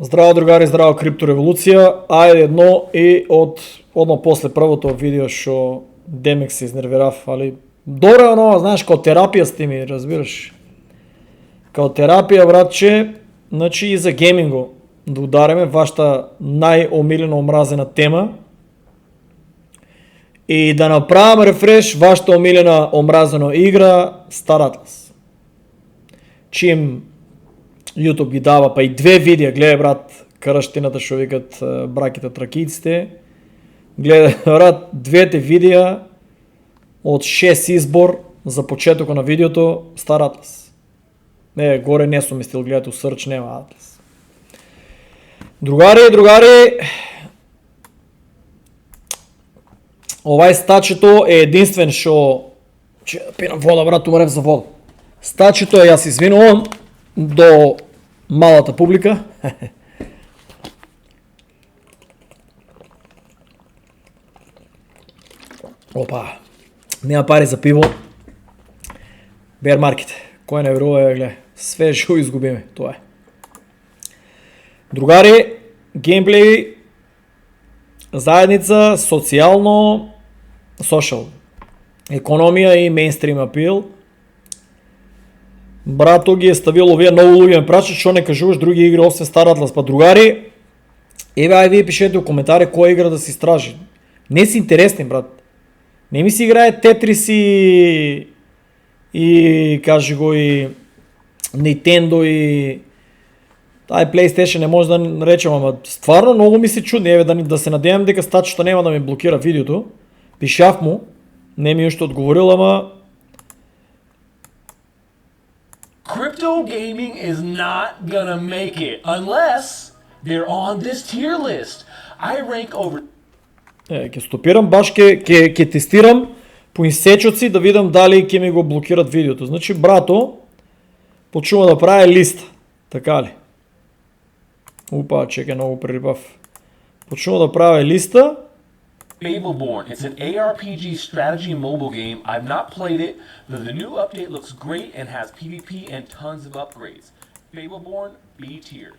Здраво, другари, здраво, криптореволюция. Айде едно и одно после првото видео што Демек се изнервирав, али добро оно, знаеш, као терапија с ми, разбираш. Као терапија, братче, значи и за гейминго да удареме вашата најомилено омразена тема и да направам рефреш вашата омилена омразена игра Star Atlas. Чим YouTube ги дава, па и две видеа, гледај брат, караштината што викат браките тракийците. Гледај брат, двете видеа од 6 избор за почетокот на видеото Star Atlas. Не, горе не сум мислил, гледате у Search, нема Atlas. Другари, овај стачето е единствен што... Че пинам вода, брат, умрев за вода. Стачето е, јас извинувам до малата публика. Опа, нема пари за пиво. Bear Market, кој не верува, гледа, све што изгубиме, тоа е. Другари, геймплей, заедница, социјално, social, економија и мейнстрим апил. Брато ги е ставил овие многу луѓе ме прашаат што не кажуваш други игри освен Star Atlas, па другари, еве ај вие пишете у коментари која игра да се истражи. Не си интересни, брат. Не ми си играе Тетрис и кажи го и Nintendo и тај PlayStation не може да речем, ама стварно многу ми се чудни, еве да се надевам дека стачето нема да ми блокира видеото. Пишав му, не ми уште одговорил, ама Crypto gaming is not gonna make it unless they're on this tier list. I rank over... Ќе стопирам, баш ќе тестирам по инсечоци да видам дали ќе ми го блокират видеото. Значи, брато, почнува да прави листа. Така ли? Упа, чекай, многу прерипав. Почнува да прави листа. Fableborn. It's an ARPG strategy mobile game. I've not played it, but the new update looks great and has PvP and tons of upgrades. Fableborn, B tier.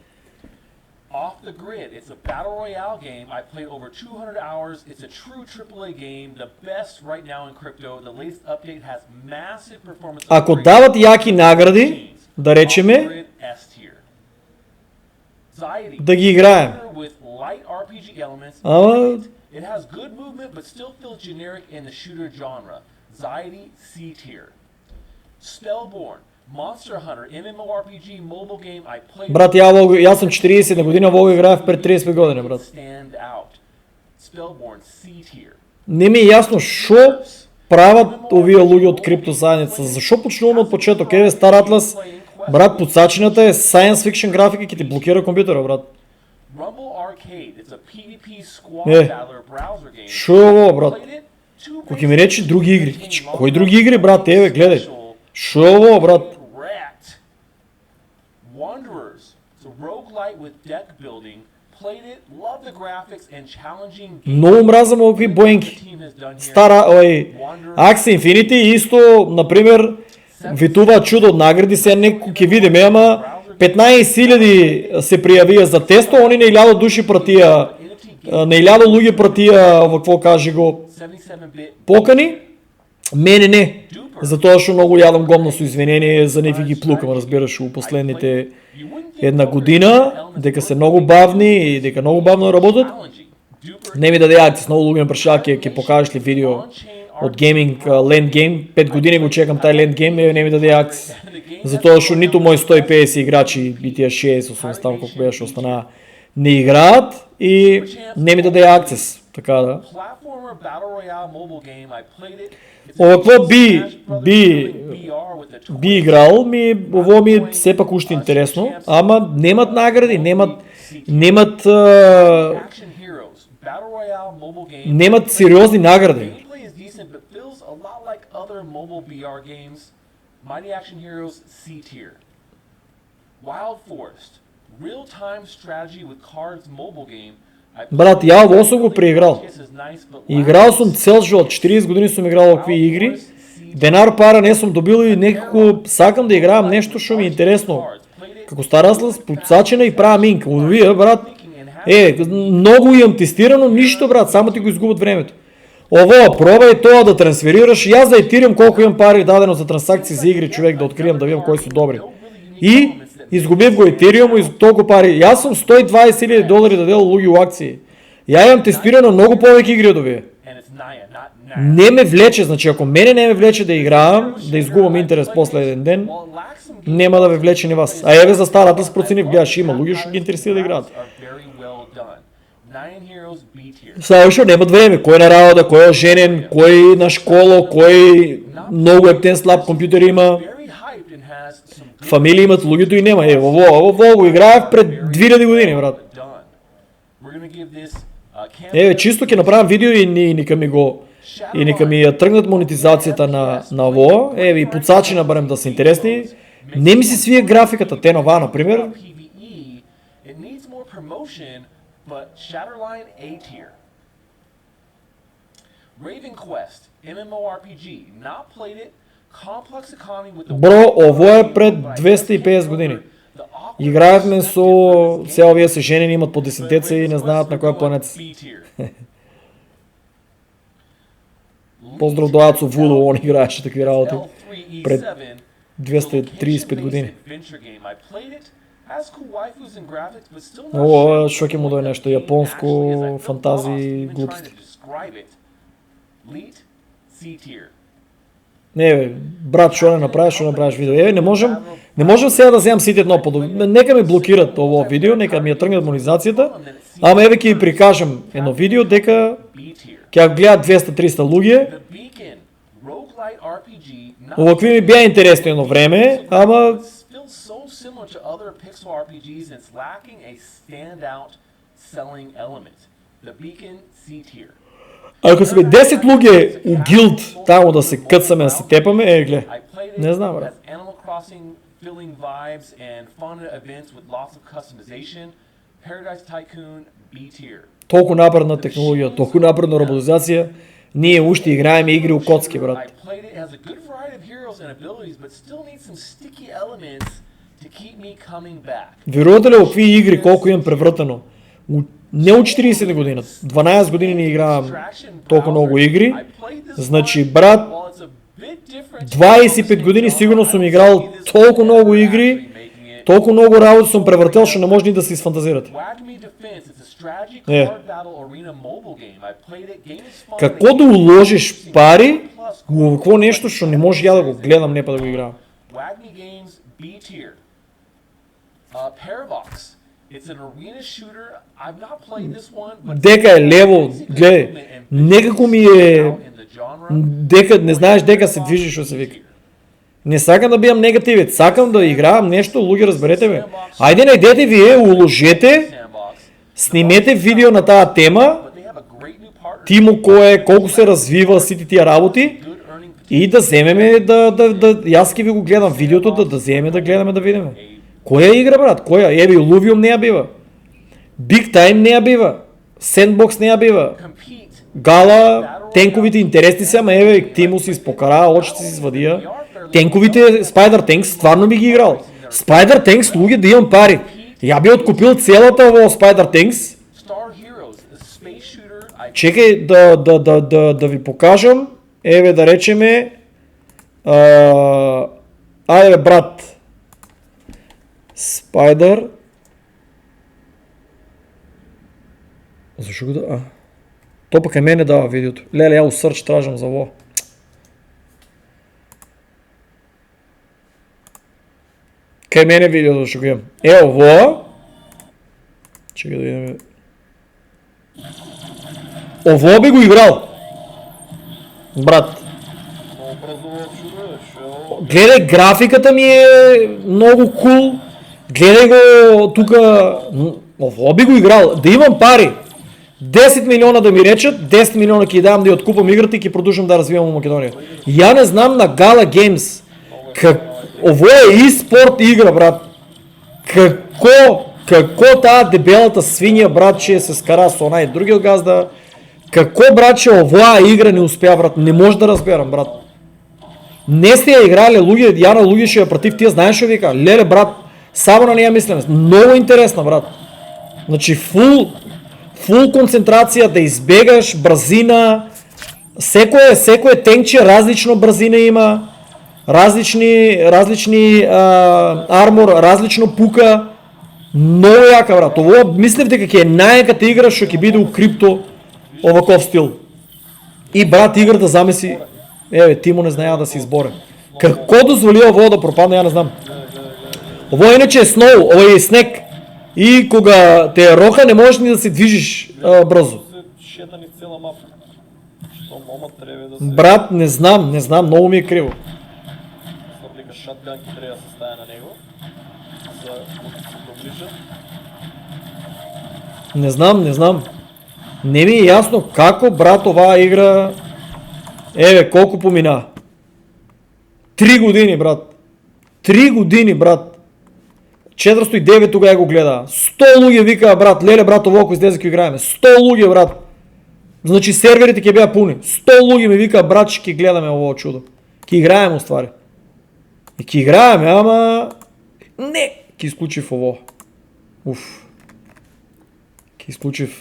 Off the Grid. It's a battle royale game. I played over 200 hours. It's a true AAA game, the best right now in crypto. The latest update has massive performance. Ако дават јаки награди, да речеме, да ги играем. Ама it has good movement, but still feels generic in the shooter genre. Zaidi, C tier. Spellborn, Monster Hunter, MMORPG mobile game I played. Брат, јас сум 40 година, во играев пред 30 години, брат. Stand out. Spellborn, C tier. Не ми е јасно шо прават овие луѓе од крипто заедница. Зашо почнуваме од почеток? Еве Star Atlas, брат, подсачената е science fiction графика, ќе ти блокира компјутерот, брат. Rumble Arcade, it's a PvP squad battler browser game. Шо е ово, брат? Кој ќе ми рече други игри? Кои други игри, брат? Еве, гледај. Шо е ово, брат? Wanderers, it's a roguelite with deck building. Played it, love the graphics and challenging gameplay. Многу мразам овие боенки. Стара, Axie Infinity исто, например, витува чудо од награди, се некој ќе видиме, ама 15.000 се пријавија за тесто, они не 1000 души пратија, не 1000 луѓе пратија, какво кажи го, покани, мене не, затоа што многу јадам гомно со извинение, за нефи ги плукам, разбираш, у последните една година, дека се многу бавни и дека многу бавно работат. Не ми даде акцис, многу луѓе ме прашаа ќе покажеш ли видео од гейминг, Land Game, 5 години го чекам тај Land Game, не ми даде акцис. Затоа што ниту мои 150 играчи и тие 60, там колку беше останаа, не играат и не ми даде акцес, така да. Овакво би играл, ово ми е сепак уште интересно, ама немат награди, немат сериозни награди. Mighty Action Heroes C tier. Wild Forest, real-time strategy with cards mobile game. Брат, ја ово сум го преиграл. Играл сум цел живот, 40 години сум играл овакви игри. Денар пара не сум добил и некако сакам да играам нешто што ми е интересно. како стараслас, подсачена и правя минка. Овие, брат, много имам тестирано, нищо, брат, само ти го изгубят времето. Ово, пробай това да трансферираш, и аз да етирам колко имам пари дадено за трансакции за игри, човек, да открием, да видим кои са добри. И изгубив го Ethereum и толкова пари. И аз съм $120,000 дадел луги акции. Я имам тестирано много повече игри от вие. Не ме влече, значи ако мене не ме влече да играем, да изгубам интерес после един ден, няма да ме влече ни вас. А еве за старата с проценив, гледаш, има луги, ще ги интересира да играят. Сега защото нямат време, кой на работа, кой е женен, кой на школа, кой много ептен слаб компютър има. Фамилии имат, лугито и няма. Ово го играех пред 2000 години, брат. Чисто ке направим видео и нека ми я тръгнат монетизацията на ОВО. И подсачи наберем да са интересни. Не ми се свие графиката, те нова, например. Raven Quest, MMORPG, not played it. Complex economy with the Бро, ово е пред 250 години. Играехме со... Сега вие са женени, имат по 10 деца и не знаят на коя планета си. Поздрав до Ацо Вудо, он играеше такви работи пред 235 години. О, шоки му да е нещо, японско, фантази, глупости. Не, брат, що не направиш, що направиш видео. Не можем сега да вземам сите едно подобно. Нека ми блокират това видео, нека ми я тръгнат монетизацията. Ама еве ки ви прикажем едно видео, дека ке гледат 200-300 луги. Овакви ми бяха интересно едно време, ама... Ако сме 10 луги у гилд, тамо да се кътсаме, да се тепаме, гле. Не знам, брат. Толкова напредна технология, толкова напредна роботизация, ние още играем игри у коцки, брат. Верувате ли какви игри, колко имам превъртано? Не от 40 година, 12 години не игравам толкова много игри. Значи, брат, 25 години сигурно съм играл толкова много игри, толкова много работа съм превъртел, че не може ни да си изфантазирате. Какво да уложиш пари в какво нещо, що не може я да го гледам, не па да го играм. Дека е лево, гледай, некако ми е, дека, не знаеш дека се движиш, що се вика. Не сакам да биям негативец, сакам да игравам нещо, луги, разберете ме. Айде найдете вие, уложете, снимете видео на тази тема, Тимо кой е, колко се развива сите тия работи и да вземеме аз ки ви го гледам видеото, да вземем да гледаме да видиме. Коя игра, брат? Коя? Еби, Лувиум не я бива. Big Time не я бива. Sandbox не я бива. Гала, тенковите интересни са, ама еве, Тимо си изпокара, очите си свадия. Тенковите Spider Tanks, стварно би ги играл. Spider Tanks, луги да имам пари. Я би откупил цялата в Spider Tanks. Чекай да ви покажам. Еве да речеме. Айде брат. Spider. Защо го да... То пък е мене дава видеото. Леле, я усърч тражам за во. Кай мене видеото ще го имам. Ово. Чекай да видим. Ово би го играл. Брат. Гледай, графиката ми е много кул. Гледай го тука. Ово би го играл. Да имам пари. 10 милиона да ми речат, 10 милиона ки давам да я откупам играта и ки продължам да развивам в Македония. Я не знам на Gala Games. Ово е e-спорт игра, брат. Какво тая дебелата свиня, брат, че се скара с она и другия газда. Какво, брат, че овоя игра не успя, брат. Не може да разберам, брат. Не сте я играли, луги, Яна Луги ще я против тия, знаеш ли вика? Леле, брат, Само на нея мислеме. Много интересна, брат. Значи фул концентрация да избегаш, бързина. Всеко е тенче, различно бързина има. Различни армор, различно пука. Много яка, брат. Това мислев дека е най-яката игра, што ќе биде у крипто оваков стил. И брат, играта замеси, Тимо не знае да се изборе. Како дозволи ово да пропадне, ја не знам. Ово иначе е сноу, ово е снег. И кога те е роха, не можеш ни да се движиш брзо. Шетам из цела мапа. Што момот треба да се... Брат, не знам, много ми е криво. Слабника шатганки треба да се стае на него. За да се доближат. Не знам. Не ми е ясно како, брат, оваа игра... колко помина. 3 години, брат. 3 години, брат. 409 тогава го гледа. 100 луѓе вика, брат, леле, брат, ово ако излезе ќе играеме. 100 луѓе, брат. Значи серверите ќе беа пуни. 100 луѓе ми вика, брат, ќе гледаме ово чудо. Ќе играеме, уствари. И ќе играеме, ама... Не! Ќе исклучив ово. Уф. Ќе исклучив...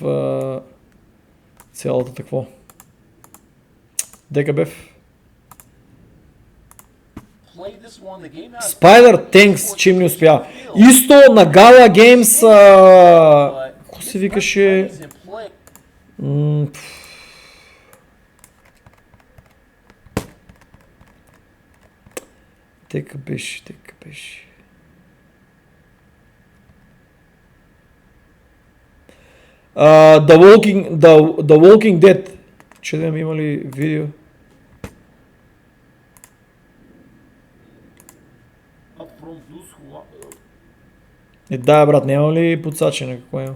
цялата такво. Дека бев. Spider Tanks, чим не успя. Исто на Gala Games, ко се викаше? Дека беше. The Walking Dead. Че да има ли видео? Да, брат, няма ли подсачане, какво има?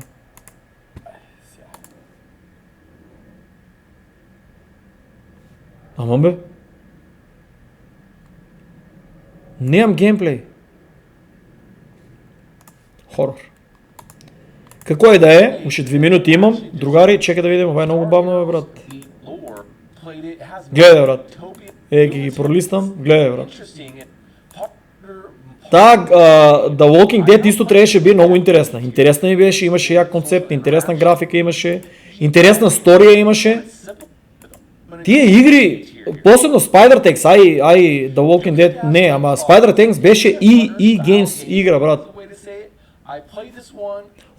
Ама бе? Нямам геймплей. Хорор. Какво е да е? Още 2 минути имам. Другари, чекай да видим. Това е много бавно, бе, брат. Гледай, брат. Ги пролистам. Гледай, брат. The Walking Dead исто трябваше да би много интересна. Интересна ми беше, имаше як концепт, интересна графика имаше, интересна история имаше. Тия игри, posebno Spider-Tanks, The Walking Dead, не, ама Spider-Tanks беше и Games игра, брат.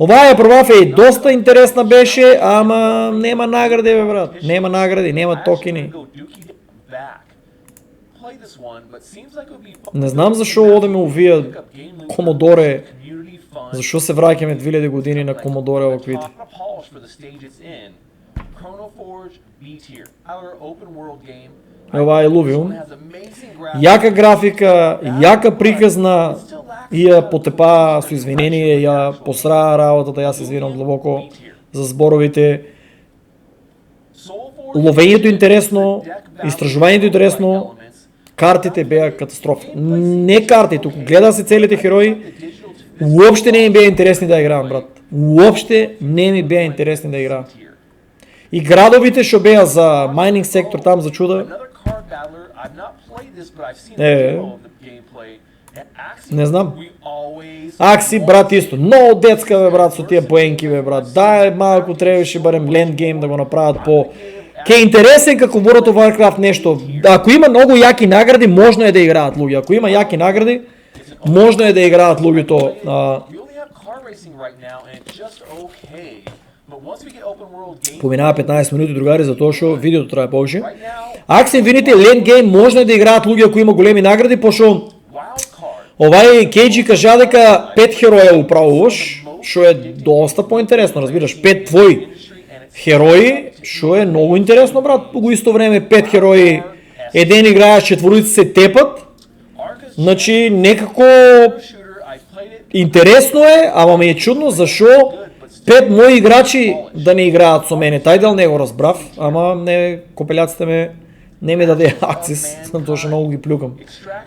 Оваа пробав доста интересна беше, ама нема награди, бе, брат. Нема награди, нема токени. Не знам защо ода ме увия Комодоре. Защо се вракаме 2000 години на Комодоре оваквите. Това е Illuvium. Яка графика, яка приказна и я потепа с извинение, я посра работата, аз се извинам длъбоко за зборовите. Ловението интересно, изтражувањето интересно, картите беа катастрофа. Не карти, тук гледа се целите херои, уопште не ми беа интересни да играам, брат. Уопште не ми беа интересни да играам. И градовите што беа за майнинг сектор там за чуда. Не знам. Акси, брат, исто. Много детска, бе, брат, со тия поенки, бе, брат. Да, малко трябваше барем ленд гейм да го направят по... Ке е интересен како World of Warcraft нещо. Ако има много яки награди, можно е да играат луѓе. Ако има яки награди, можно е да играат луѓето. Поминава 15 минути, другари, за тоа што видеото трае повече. Axie Infinity ленд гейм можно е да играат луѓе ако има големи награди, пошто овај Кейджи кажа дека 5 хероја управуваш, што е доста поинтересно, разбираш, 5 твои херои, што е много интересно, брат, по исто време 5 херои, еден играеш, четворици се тепат, значи некако интересно е, ама ми е чудно зашо 5 мои играчи да не играат со мене, тај дел не го разбрав, ама не, копеляците не ми даде акцис, тоа што многу ги плюкам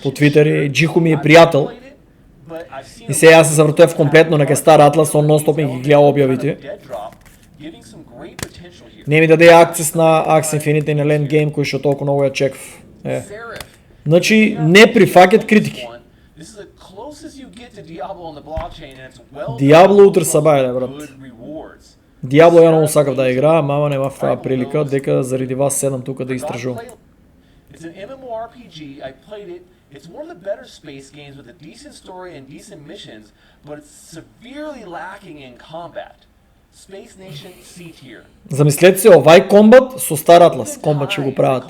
по Твитер и Джихо ми е пријател. И сега се завртев комплетно на Стар Атлас, он нон-стоп ми ги гледа објавите. Не ми даде акцис на Axie Infinity и на Land Game, кој што толку многу ја чекав. Значи, не прифаќат критики. to Diablo on the blockchain and it's well Diablo утре са бајле, брат. good rewards. Диабло ја многу сакав да игра, мама нема в таа прилика, дека заради вас седам тука да истражувам. It's an MMORPG. I played it. It's one of the better space games with a decent story and decent missions, but it's severely lacking in combat. Space Nation C tier. Замислете се, овај комбат со Star Atlas комбат ќе го прават.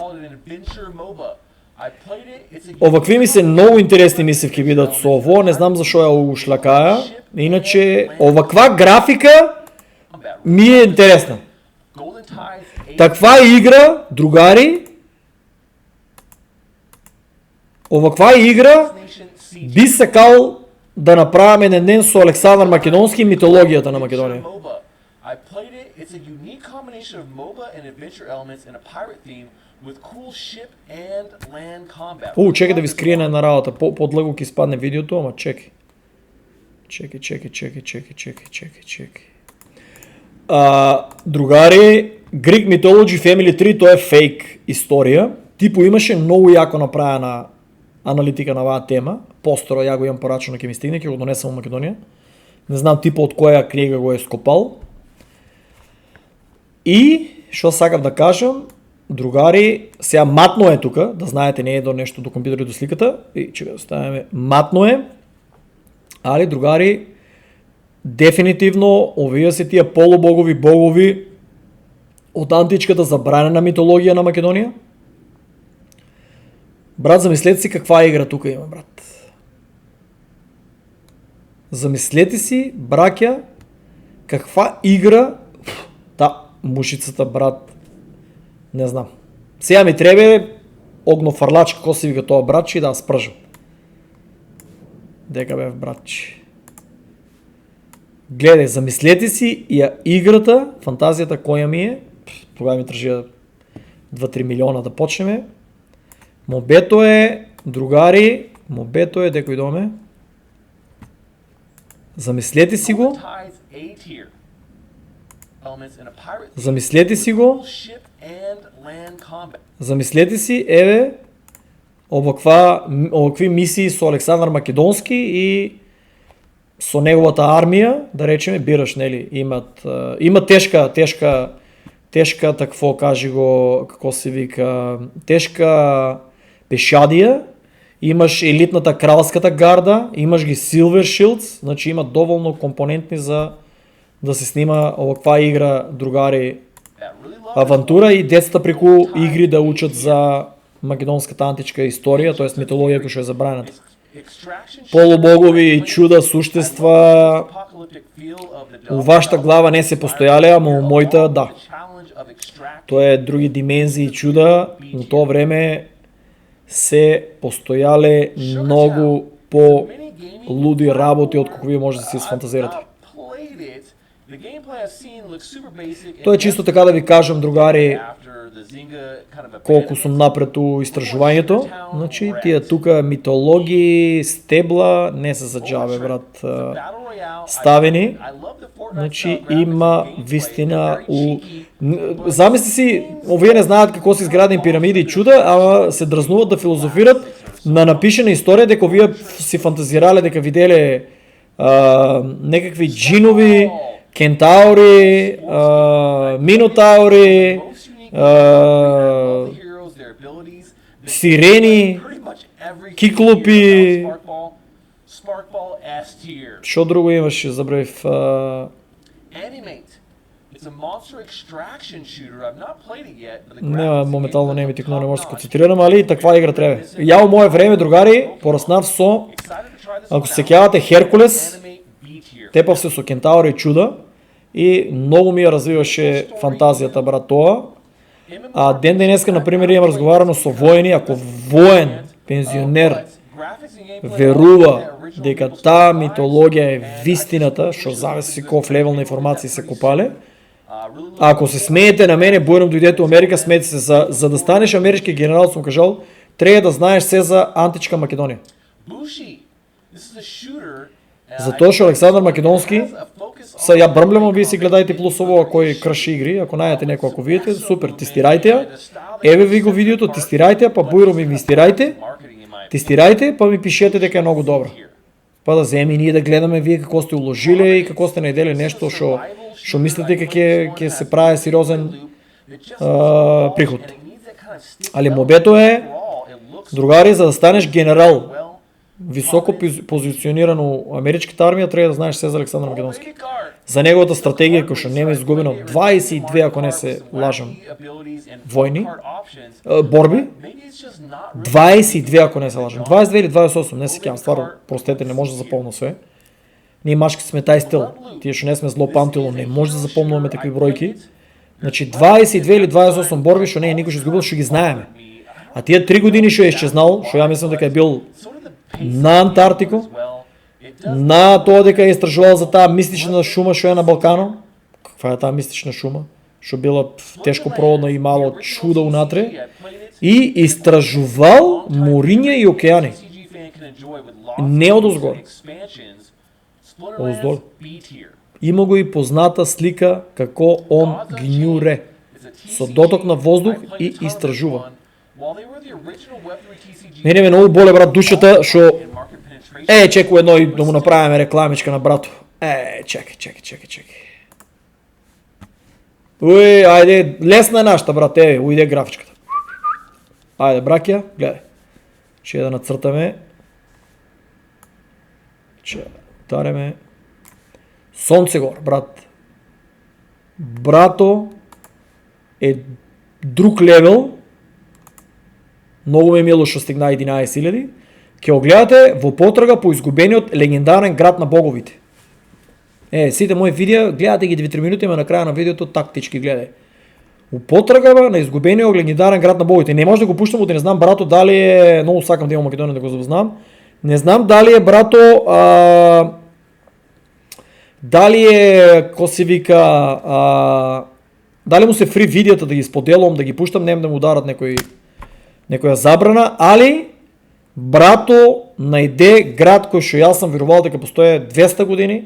Овакви ми се многу интересни мислевки бидат со ово, не знам зашо ја ушлакаја. Иначе, оваква графика ми е интересна. Таква игра, другари, оваква игра би сакал да направам еден ден со Александар Македонски и митологијата на Македонија. I played it. It's a unique combination of MOBA and adventure elements and a pirate theme with cool ship and land combat. Чекай да ви скрие на една работа. Подлъго ки спадне видеото, ама чекай. Чекай. Другари, Greek Mythology Family 3, то е фейк история. Типо имаше много яко направена аналитика на оваа тема. Постора ја го имам порачено ќе ми стигне, ќе го донесам во Македонија. Не знам типо од која книга го е скопал. И, што сакав да кажам, другари, сега матно е тука, да знаете, не е до нещо до компјутер до сликата. И чекай да ставиме, матно е. Али, другари, дефинитивно, овие се тие полубогови богови од античката забранена митологија на Македонија. Брат, замислете си каква игра тука има, брат. Замислете си, браќа, каква игра, мушицата, брат, не знам. Сега ми требе огнофарлач, како се вика тоа братче, да спржам. Дека бев братче. Гледај, замислете си ја играта, фантазијата која ми е, тогава ми тржи 2-3 милиона да почнеме. Мобето е, другари, мобето е, дека идоме. Замислете си го. Замислете си го. Замислете си, еве, овакви мисии со Александар Македонски и со неговата армија, да речеме, бираш, нели, има тешка, такво кажи го, како се вика, тешка пешадија, имаш елитната кралската гарда, имаш ги Silver Shields, значи има доволно компонентни за да се снима оваква игра, другари, авантура и децата преку игри да учат за македонската античка историја, т.е. митологија која што е забранета. Полубогови, чуда, суштества, у вашата глава не се постојале, ама у мојта да. Тоа е други димензии чуда, но тоа време се постојале многу по луди работи од колку вие може да се сфантазирате. Тоа е чисто така да ви кажам, другари, колку сум напред у истражувањето. Значи, тие тука митологии, стебла, не се за џабе, брат, ставени. Значи, има вистина у... Замисли си, овие не знаат како се изградени пирамиди и чуда, ама се дразнуват да филозофират на напишена историја дека овие си фантазирале, дека виделе некакви джинови, кентаури, минотаури, сирени, киклопи. Што друго имаше, забравив? Не, моментално не ми тикно, не може да се концентрирам, али таква игра треба. Ја у моје време, другари, пораснав со, ако се сеќавате, Херкулес, тепав се со кентаури и чуда и многу ми ја развиваше фантазијата, брат, тоа. А ден денеска, например, имам разговарано со воени, ако воен, пензионер, верува дека таа митологија е вистината, што зависи колку левел на информации се копале. Ако се смеете на мене, бојрам дојдете у Америка, смеете се, за да станеш амерички генерал, сум кажал, треба да знаеш се за античка Македонија. Затоа што Александар Македонски, са ја брмлемо, вие си гледајте плюс ово кој крши игри, ако најдете некој, ако видите, супер, тестирајте ја, еве ви го видеото, тестирајте ја, па бојром ми стирајте, тестирајте, па ми пишете дека е многу добра. па да вземе и ние да гледаме вие какво сте уложили и какво сте наидели нещо, шо мислите ке се прави сериозен приход. Али мобето е, другари, за да станеш генерал, високо позиционирано американската армия, трябва да знаеш Сезар Александър Македонски. За неговата стратегия, която не е изгубена 22, ако не се лажам, войни, борби, 22, ако не се лажам, 22 или 28, не се кям, стварно, простете, не може да запомня sve. Ние машки сме тай стил, тие ще не сме зло памтило, не може да запомняме такви бройки. Значи 22 или 28 борби, що не е никой ще изгубил, ще ги знаеме. А тия 3 години ще е изчезнал, що я мислям дека е бил на Антарктико, на това дека е изтражувал за тази мистична шума, що е на Балкано. Каква е тази мистична шума? Що била тежко проводна и мало чуда унатре. И изтражувал мориня и океани. Не одозгоре. Одоздоле. Има го и позната слика како он гнюре. Со доток на воздух и изтражува. Мене ме много боле, брат, душата, шо... чекай едно и да му направим рекламичка на брато. Чекай. Уй, айде, лесна е нашата, брат, уйде графичката. Айде, бракия, гледай. Ще да нацртаме. Тареме. Сонце гор, брат. Брато е друг левел. Много ме е мило, що стигна 11 000. Ке огледате во потрага по изгубениот легендарен град на боговите. Сите мои видеа, гледате ги 2-3 минути, ме на края на видеото тактички гледай. У потрага на изгубениот легендарен град на боговите. Не може да го пущам, от не знам брато дали е... Много сакам да имам Македония да го запознам. Не знам дали е брато... Дали е... Ко се вика... Дали му се фри видеята да ги споделам, да ги пущам, нем да му ударат некоја забрана, али брато најде град кој што јас сам верувал дека постоje 200 години.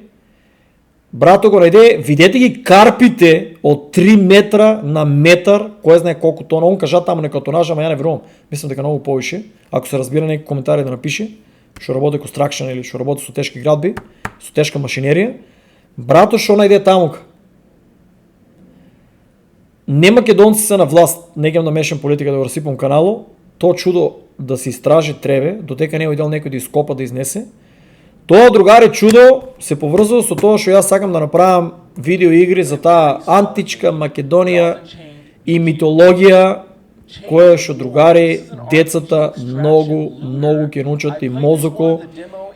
Брато го најде, видете ги карпите од 3 метра на метар, кој знае колку тона, он кажа таму нека тонажа, ама ја не верувам. Мислам дека многу повише. Ако се разбира некој коментари да напише, што работи construction или што работи со тешки градби, со тешка машинерија. Брато што најде тамука. Не македонци се на власт, не гем да мешам политика да го разсипам канало, то чудо да се истражи требе, дотека не е идел некој да ископа да изнесе. Тоа другари чудо се поврзува со тоа што јас сакам да направам видеоигри за таа античка Македонија и митологија која што другари децата многу ќе научат и мозоко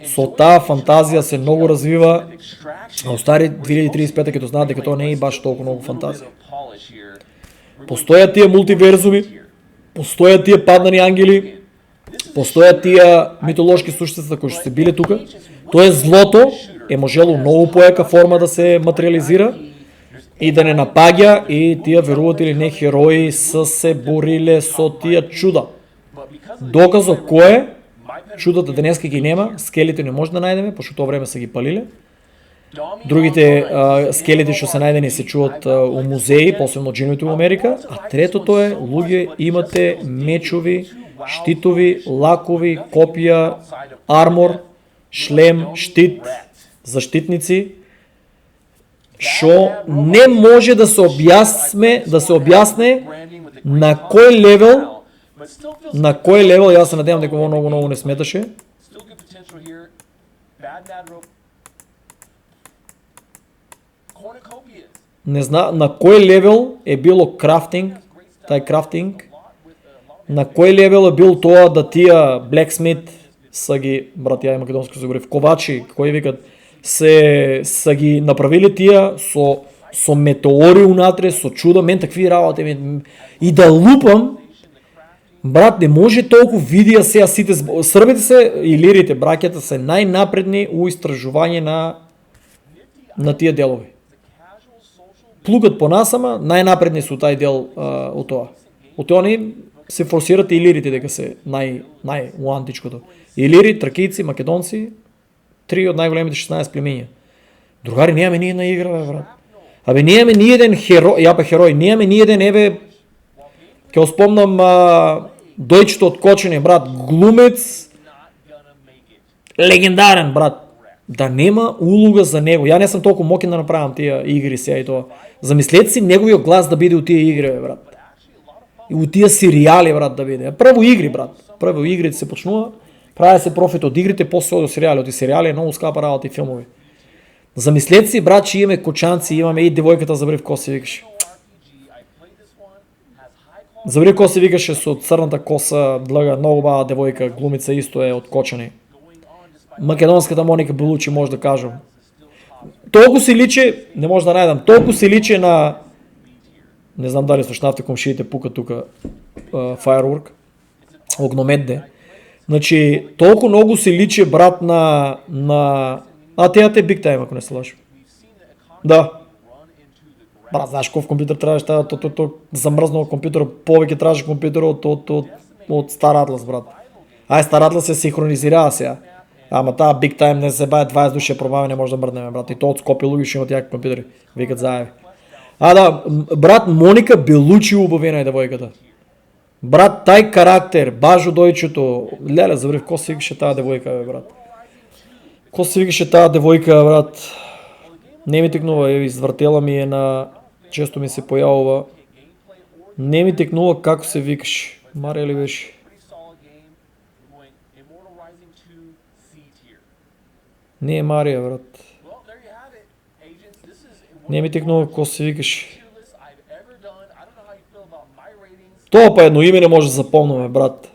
со таа фантазија се многу развива, а остари 2035 ќе знаат дека тоа не е баш толку многу фантазија. Постојат тие мултиверзуми, постојат тие паднани ангели, постојат тие митолошки суштества кои што се биле тука. Тоа е злото е можело многу поека форма да се материализира и да не напаѓа и тие веруват или не херои се бориле со тие чуда. Доказо кој чудата денеска ги нема, скелите не може да најдеме, пошто тоа време се ги палиле. Другите скелети што се најдени се чуват у музеи, посебно джиновите во Америка, а третото е, луѓе, имате мечови, штитови, лакови, копија, армор, шлем, штит, заштитници, што не може да се објасне на кој левел, јас се надевам дека ово многу не сметаше. Не знам на кој левел е било крафтинг, на кој левел е бил тоа да тие Blacksmith са ги, брат, ја и македонски се говори, ковачи, кои викат, са ги направили тие со метеори унатре, со чуда, мен такви работи, и да лупам, брат, не може толку видеа сега сите, србите се, илирите, браќата се најнапредни у истражување на тие делови. Плугат по нас, ама најнапредни су тај дел од тоа. Од тоа не се форсират илирите дека се нај у античкото. Илири, тракийци, македонци, 3 од најголемите 16 племиња. Другари, немаме ни една игра, бе, брат. Абе, немаме ни еден херој, немаме ни еден, ќе оспомнам дојчето од Кочене, брат, глумец, легендарен, брат. да нема улога за него. Я не съм толкова мокен да направям тия игри сега и това. Замислете си неговия глас да биде от тия игри, бе, брат. И от тия сериали, брат, да биде. Първо игри, брат. Първо игрите се почнува, прави се профит от игрите, после до сериали. От и сериали е много скапа работа и филмови. Замислете си, брат, че имаме кочанци, имаме и девойката, забрави в коса се викаше. Забрави коса се викаше с от сърната коса, длъга, много бава девойка, глумица исто е от Кочани. Македонската Моника Белучи, може да кажем. Толкова се личи, не може да найдам, толкова се личи на... Не знам дали слушнавате комшиите пука тука Firework. Огномедде. Значи, толкова много се личи, брат, на... те Big Time, ако не се лъжа. Да. Брат, знаеш колко компютър трябваше, то замръзнал компютър, повече трябваше компютър от Star Atlas, брат. Star Atlas се синхронизирава сега. Ама тази Big Time не се бае 20 души пробава, не може да мръднем, брат. И то от Скопие луги ще имат някакви компютъри. Викат заеви. Да, брат, Моника Белучи обявена е девойката. Брат, тай характер, бажо дойчето. Леле, забрив, ко се викаше тази девойка, бе, брат. Ко се викаше тази девойка, брат. Не ми текнува, извъртела ми е на... Често ми се появува. Не ми текнува како се викаш. Мария ли беше? Не е Мария, брат. Не ми текнува како се викаш. Това па едно име не може да запомнаме, брат.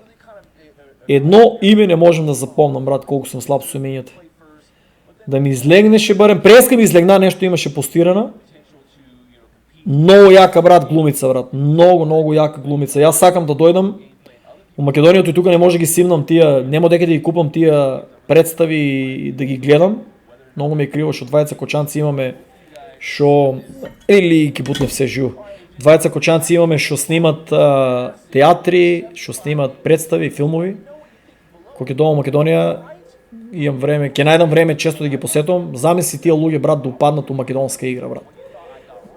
Едно име не можем да запомнам, брат, колко съм слаб с именията. Да ми излегне ще бъдем. Преска ми излегна, нещо имаше постирана. Много яка, брат, глумица, брат. Много яка глумица. Аз сакам да дойдам. В Македонията и тук не може да ги симнам тия, нема дека да ги купам тия представи и да ги гледам. Много ми е криво, защото двайца кочанци имаме, шо... Или ки бутне все живо. Двайца кочанци имаме, шо снимат театри, шо снимат представи, филмови. Кога е дома в Македония, имам време, ке найдам време често да ги посетвам. Замисли тия луги, брат, да упаднат у македонска игра, брат.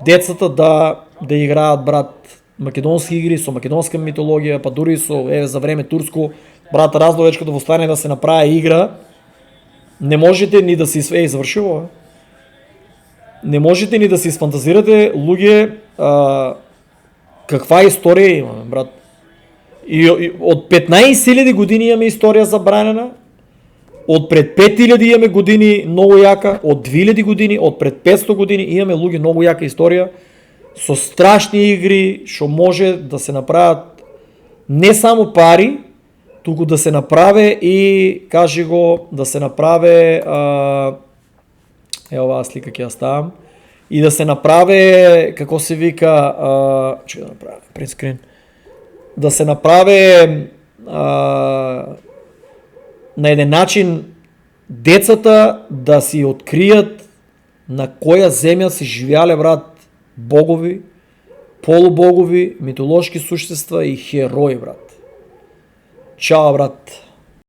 Децата да играят, брат, македонски игри, со македонска митология, па дури со, за време турско, брат, раздовечко да остане да се направи игра, не можете ни да си... завършило, не можете ни да си изфантазирате, луги, каква история имаме, брат. И от 15 000 години имаме история забранена, от пред 5000 имаме години много яка, от 2000 години, от пред 500 години имаме луги много яка история, со страшни игри, шо може да се направят не само пари, тук да се направи и, кажи го, да се направи, ова слика ке я ставам, и да се направи, како се вика, че да направя, принтскрин, да се направи на един начин децата да си открият на коя земя си живяли, брат, богови, полубогови, митоложки существа и херои, брат. Чао, брат.